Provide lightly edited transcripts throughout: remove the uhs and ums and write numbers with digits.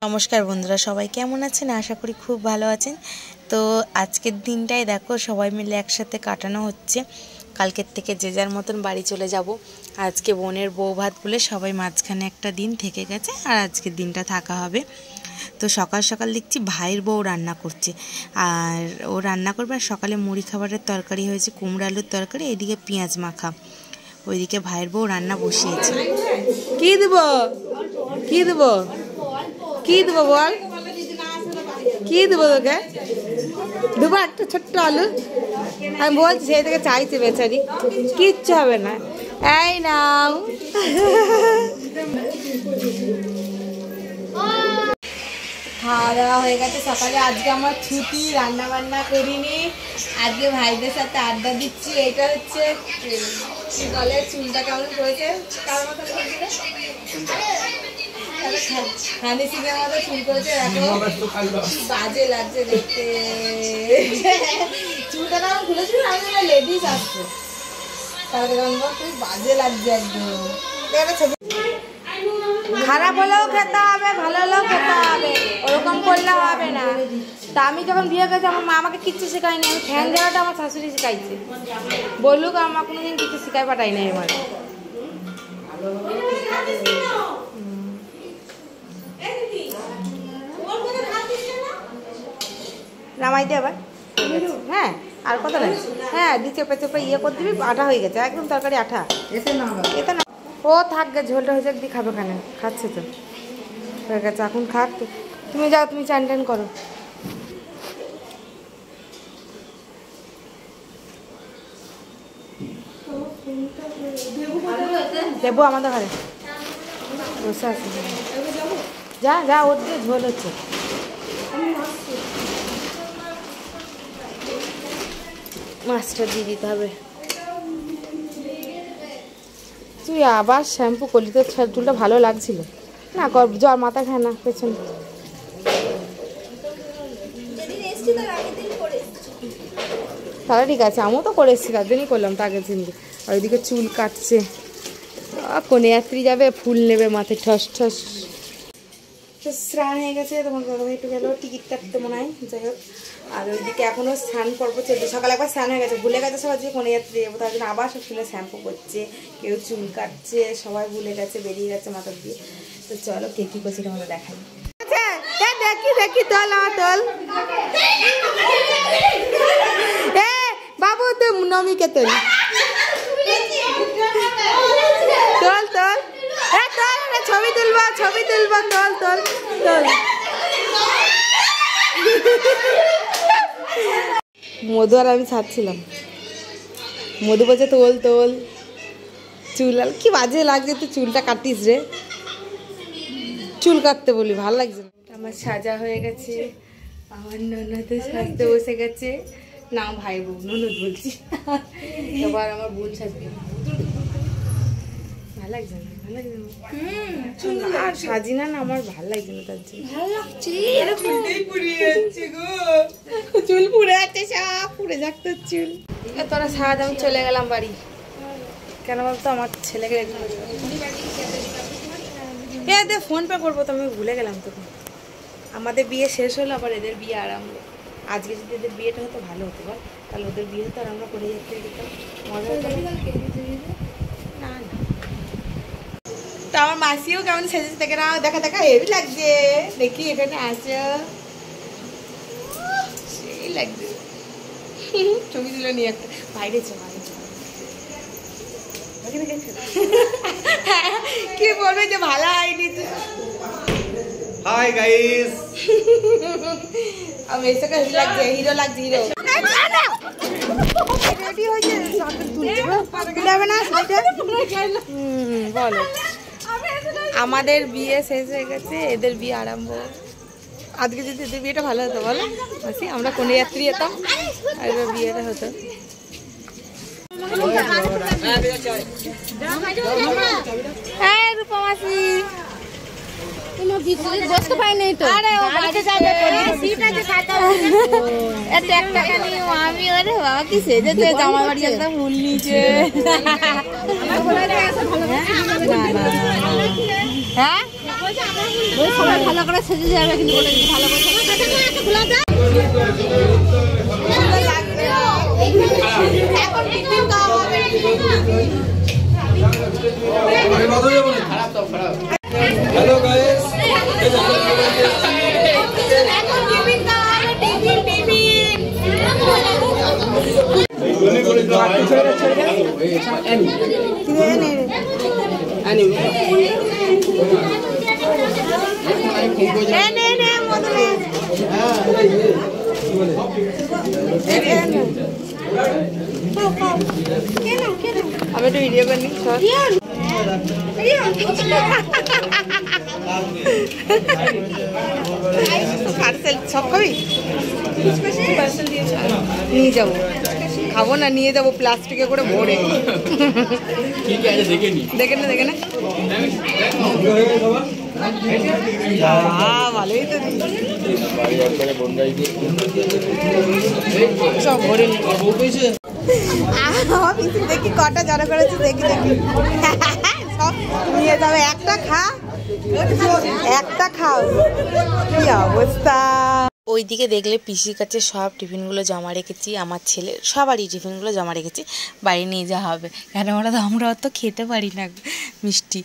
নমস্কার বন্ধুরা, সবাই কেমন আছেন? আশা করি খুব ভালো আছেন। তো আজকের দিনটাই দেখো সবাই মিলে একসাথে কাটানো হচ্ছে। কালকের থেকে যে যার মতন বাড়ি চলে যাব। আজকে বোনের বউ ভাত বলে সবাই মাঝখানে একটা দিন থেকে গেছে, আর আজকের দিনটা থাকা হবে। তো সকাল সকাল দেখছি ভাইয়ের বউ রান্না করছে, আর ও রান্না করবে। আর সকালে মুড়ি খাবারের তরকারি হয়েছে, কুমড়ো আলুর তরকারি, এদিকে পেঁয়াজ মাখা। ওইদিকে ভাইয়ের বউ রান্না বসিয়েছে। কি দেবো কি দেবো কি দেবো বল, কি দেবো তোকে? দেবো একটা ছোট্ট আলু। আমি বলছি সেই থেকে চাইছে বেচারি, কিচ্ছু হবে না। এই নাও। খাওয়া দাওয়া হয়ে গেছে সকালে। আজকে আমার ছুটি, রান্না বান্না করিনি। আজকে ভাইদের সাথে আড্ডা দিচ্ছি। এটা হচ্ছে গলে চুলটা কেমন করেছে, কার মতো হানি সিংয়ের মতো চুল করেছে। বাজে লাগছে দেখতে। চুলটা কেমন খুলেছিল, আমি লেডিস আসছে তাহলে কেমন খুব বাজে লাগছে একদম। ছবি খারাপ হলেও খেতে হবে, ভালো হলেও খেতে হবে, ওরকম করলে হবে না। তা আমি যখন বিয়ে করেছি আমার মা আমাকে কিচ্ছু শেখায়নি। আমি ফ্যান দেওয়াটা আমার শাশুড়ি শেখাইছে। বলুক আমার কোনোদিন কিছু শেখাই পাঠাই নাই। আমার নামাইতে আবার, হ্যাঁ আর কত নাই। হ্যাঁ দিয়ে চেপে চেপে ইয়ে করে দিবি, আঠা হয়ে গেছে একদম তরকারি আঠা। এতে না ও থাকবে, ঝোলটা হয়ে যাক, দিয়ে খাবে। খানে খাচ্ছে তো হয়ে গেছে, এখন খাক। তুমি যাও, তুমি চান টান করো। দেবো আমাদের ঘরে বসে আছে। যা যা, ওর দিয়ে ঝোল হচ্ছে। মাছটা দিয়ে দিতে হবে। তুই আবার শ্যাম্পু করলি, তোর চুলটা ভালো লাগছিল না? কর, জ্বর মাথা খায় না পেছনে। তাহলে ঠিক আছে, আমিও তো করে এসেছি, তার জন্যই করলাম তো আগের দিন। আর ওইদিকে চুল কাটছে, কন্যাযাত্রী যাবে, ফুল নেবে মাথায় ঠস ঠস। তো স্নান হয়ে গেছে, তোমার দাদা একটু গেল টিকিট কাটতে মনে হয়, যাই হোক। আর ওইদিকে এখনও স্নান পর্ব চলছে। সকালে একবার স্নান হয়ে গেছে, ভুলে গেছে সবাই যে কন্যাযাত্রী যাবো, তার জন্য আবার সব চুলে শ্যাম্পু করছে, কেউ চুল কাটছে, সবাই ভুলে গেছে, বেরিয়ে গেছে মাথা দিয়ে। তো চলো কে কী করছে তোমাদের দেখাই। দেখি দেখি, তোল তোল। বাবু তুই নমিকে তোল, তোল তোল। ছবি তুলবো ছবি তুলবো, তোল তোল তোল। মধু আর আমি ছাড়ছিলাম, মধু বলছে তোল তোল চুল। আর কি বাজে লাগছে, তুই চুলটা কাটিস রে। চুল কাটতে বলি, ভালো লাগছে না। আমার সাজা হয়ে গেছে, আমার ননদে সাজতে বসে গেছে। না ভাই বোন, ননদ বলছি। এবার আমার বোন সাজবে। ভালো লাগছে না? ভালো লাগছে না? আর সাজি না, আমার ভালো লাগছে না, তার জন্য। ভালো লাগছে, চুল পুড়ে আছে, সব পুড়ে যাক তোর চুল। তোরা সাজ, আমি চলে গেলাম বাড়ি। কেন বলতো, আমার ছেলেকে এদের ফোন পে করবো তো, আমি ভুলে গেলাম তো। আমাদের বিয়ে শেষ হলো, আবার এদের বিয়ে আরম্ভ। আজকে যদি এদের বিয়েটা হতো ভালো হতো বল, তাহলে ওদের বিয়ে হতো আর আমরা করে যেতে দিতাম, মজা হতো। না না, তো আমার মাসিও কেমন সেজেছে দেখে না, দেখা দেখা হেভি লাগছে। দেখি এখানে আসো, সেই লাগছে। ছবি তুলে নিয়ে একটা বাইরে চো, বাইরে চো। কি বলবে যে ভালো হয়নি? হাই গাইস, আমি এসে কাজ লাগছে, হিরো লাগছে, হিরো। রেডি হয়েছে, সাথে তুলতে যাবে না সাথে। বলো, আমাদের বিয়ে শেষ হয়ে গেছে, এদের বিয়ে আরম্ভ। আজকে যদি এদের বিয়েটা ভালো হতো বলো মাসি, আমরা কন্যাযাত্রী যেতাম আর এবার বিয়েটা হতো। রূপা মাসি বসতে পাই নাই তো। আরে ও বাড়িতে যাবে সিট আছে খাতা এত এক টাকা নিয়ে আমি ওরে বাবা কি সেজে তুই জামা বাড়ি একদম ফুল নিচে হ্যাঁ ওই সবাই ভালো করে সেজে যাবে কিন্তু বলে ভালো করে খোলা যা এখন টিফিন খাওয়া হবে আমি কত যাব না খারাপ তো খারাপ হ্যালো গাইস এখন টিফিন খাওয়া হবে টিফিন আমি একটু ভিডিও করি পার্সেল সব খাবি নিয়ে যাবো খাবো না নিয়ে যাবো প্লাস্টিকে করে ভরে দেখে না দেখে না ভালোই তো সব ভরে দেখি কটা জড়ো করেছে দেখি দেখি সব নিয়ে যাবে একটা খাও কি অবস্থা ওইদিকে দেখলে পিসির কাছে সব টিফিনগুলো জমা রেখেছি আমার ছেলের সবারই টিফিনগুলো জমা রেখেছি বাড়ি নিয়ে যাওয়া হবে কেন আমরা অত খেতে পারি না মিষ্টি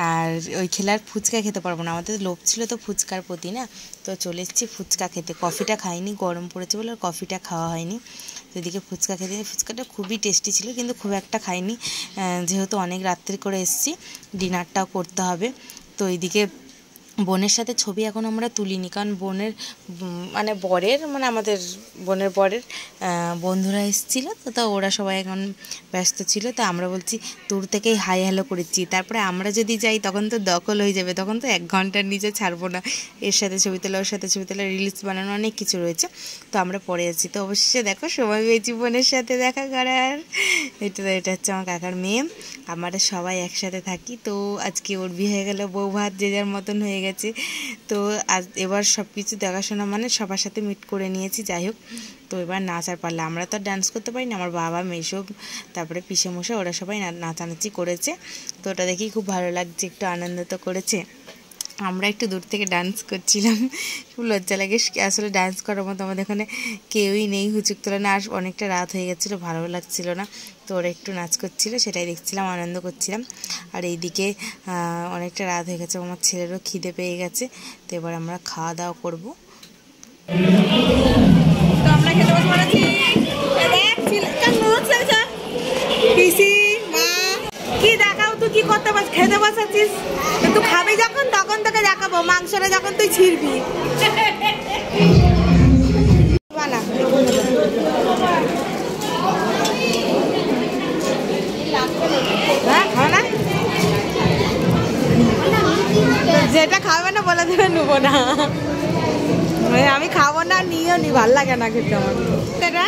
আর ওই খেলার ফুচকা খেতে পারবো না আমাদের লোভ ছিল তো ফুচকার প্রতি না তো চলে এসেছি ফুচকা খেতে কফিটা খাইনি গরম পড়েছে বলে আর কফিটা খাওয়া হয়নি এদিকে ফুচকা খেতে ফুচকাটা খুবই টেস্টি ছিল কিন্তু খুব একটা খাইনি যেহেতু অনেক রাত্রি করে এসেছি ডিনারটাও করতে হবে তো এইদিকে বোনের সাথে ছবি এখন আমরা তুলিনি কারণ বোনের মানে আমাদের বোনের বরের বন্ধুরা এসেছিলো তো ওরা সবাই এখন ব্যস্ত ছিল তো আমরা বলছি দূর থেকেই হাই হ্যালো করেছি তারপরে আমরা যদি যাই তখন তো দখল হয়ে যাবে তখন তো 1 ঘন্টার নিচে ছাড়বো না এর সাথে ছবি তোলা ওর সাথে ছবি তোলা রিলস বানানো অনেক কিছু রয়েছে তো আমরা পরে যাচ্ছি তো অবশ্যই দেখো সময় পেয়েছি বোনের সাথে দেখা করার এটা হচ্ছে আমার কাকার মেয়ে আমরা সবাই একসাথে থাকি তো আজকে ওর বিয়ে হয়ে গেল বউ ভাত যে যার মতন হয়ে গেছে তো আজ এবার সব কিছু দেখাশোনা মানে সবার সাথে মিট করে নিয়েছি যাই হোক তো এবার নাচ আর পারলে আমরা তো ডান্স করতে পারি না আমার বাবা মেসো তারপরে পিসে মশাই ওরা সবাই নাচানাচি করেছে তো ওটা দেখেই খুব ভালো লাগছে একটু আনন্দ তো করেছে আমরা একটু দূর থেকে ডান্স করছিলাম খুব লজ্জা লাগে আসলে ডান্স করার মতো আমাদের এখানে কেউই নেই হুচুক তোলা না আর অনেকটা রাত হয়ে গেছিলো ভালো লাগছিল না তো ওরা একটু নাচ করছিল সেটাই দেখছিলাম আনন্দ করছিলাম আর এইদিকে অনেকটা রাত হয়ে গেছে আমার ছেলেরও খিদে পেয়ে গেছে তো এবার আমরা খাওয়া দাওয়া করবো তো আমরা খেতে বসে পড়েছি পিসি মা কি দেখাও তুই কি করতে পারছিস খেতে বসাচ্ছিস তুই খাবি যখন তখন তোকে দেখাবো মাংসটা যখন তুই ছিড়বি বানা হ্যাঁ খাও না যেটা খাবে না বলে দেবে নেবো না আমি খাবো না নিও নি ভাল লাগে না খেতে আমার এটা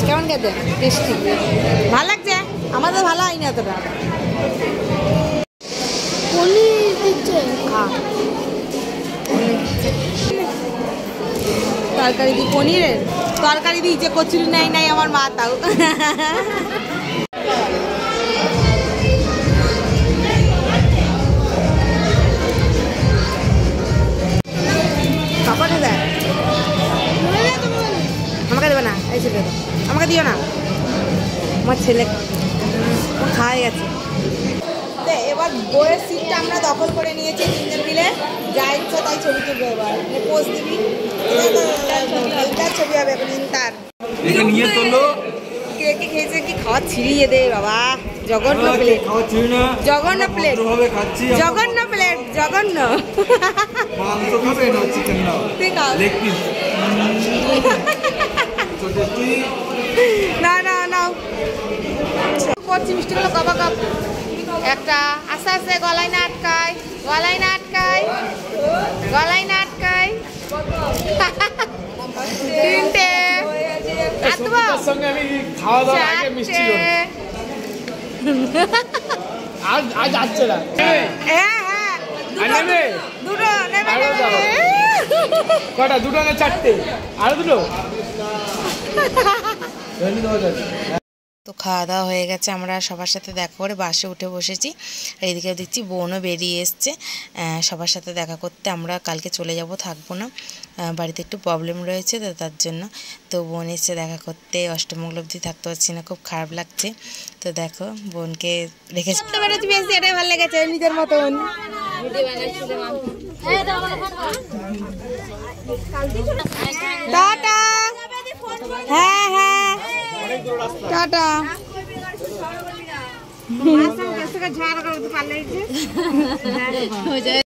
কেমন খেতে টেস্টি ভালো লাগছে আমাদের ভালো হয়নি এতটা তরকারি দি পনিরের তরকারি দিয়েছে কচুরি নাই আমার মা তাও আমাকে দেবে না এই ছেলে আমাকে দিও না আমার ছেলে খাওয়া গেছে এবার বইয়ের সিটটা আমরা দখল করে নিয়েছি তিনজন মিলে যা ইচ্ছা তাই ছবি তুলবো এবার পোজ দিবি এইটার ছবি হবে এখন তার নিয়ে তোলো কে কে খেয়েছে কি খাওয়া ছিড়িয়ে দে বাবা জঘন্য প্লেট জঘন্য প্লেট জঘন্য প্লেট জঘন্য মাংস খাবে না চিকেন না তুই খাও লেগ পিস না না না করছি মিষ্টিগুলো কবা কাপ একটা আস্তে আস্তে গলায় না আটকায় গলায় না আটকায় গলায় না আটকায় তিনটে সঙ্গে আমি খাওয়া দাওয়ার আগে মিষ্টি আজ যাচ্ছে না হ্যাঁ হ্যাঁ কটা? দুটো না চারটে? আরো দুটো? তো খাওয়া দাওয়া হয়ে গেছে, আমরা সবার সাথে দেখা করে বাসে উঠে বসেছি। আর এদিকে দেখছি বোনও বেরিয়ে এসছে সবার সাথে দেখা করতে। আমরা কালকে চলে যাব, থাকবো না, বাড়িতে একটু প্রবলেম রয়েছে তো তার জন্য। তো বোন এসছে দেখা করতে, অষ্টমঙ্গল অবধি থাকতে পারছি না, খুব খারাপ লাগছে। তো দেখো বোনকে রেখেছি, এটাই ভালো লেগেছে নিজের মতন। টাটা। হ্যাঁ হ্যাঁ টাটা। ঝাড় করতে পারলে